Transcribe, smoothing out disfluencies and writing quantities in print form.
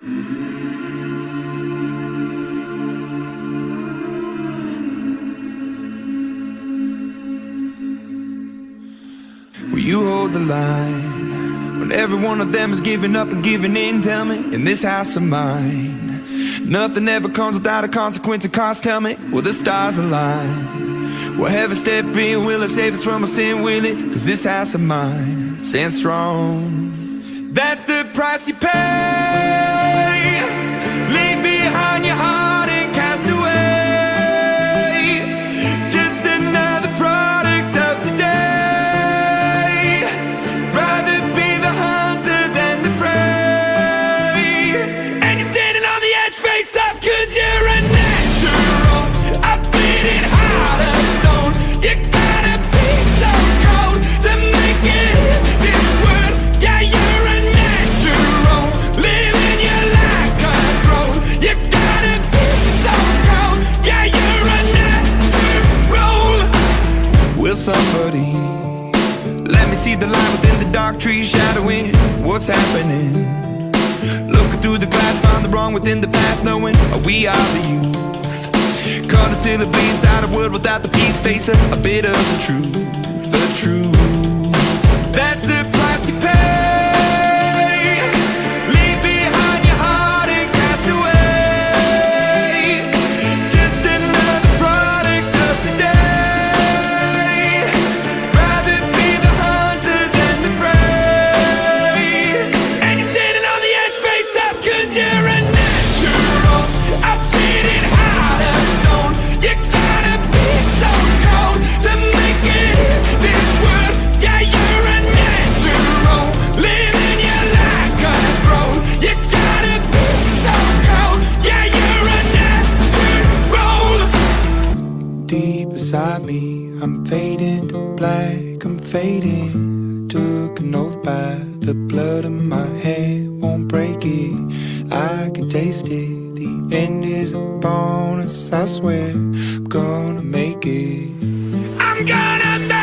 Will you hold the line when every one of them is giving up and giving in? Tell me, in this house of mine, nothing ever comes without a consequence and cost. Tell me, will the stars align? Will heaven step in? Will it save us from our sin? Will it? Cause this house of mine stands strong. That's the price you pay. Leave behind your heart and cast away. Just another product of today. Rather be the hunter than the prey. And you're standing on the edge, face up, cause you're a natural. I bleed it hard as stone. You gotta be so cold to make it in this world. Yeah, you're a natural, living your life control. You gotta be so cold. Yeah, you're a natural. Will somebody let me see the light within the dark trees shadowing what's happening? Looking through the glass, found the wrong within the past, knowing we are the youth. Caught until it bleeds out of world without the peace, facing a bit of the truth, the truth. That's the price you pay. Leave behind your heart and cast away. Just another product of today. Rather be the hunter than the prey. And you're standing on the edge, face up, cause you're a natural. I bleed it hard as stone. You gotta be so cold to make it in this world. Yeah, you're a natural, living your life control. You gotta be so cold. Yeah, you're a natural. Deep inside me, I'm fading to black, I'm fading. Took an oath by the blood in my head, won't break it. I can taste it. The end is a bonus, I swear. I'm gonna make it. I'm gonna make it.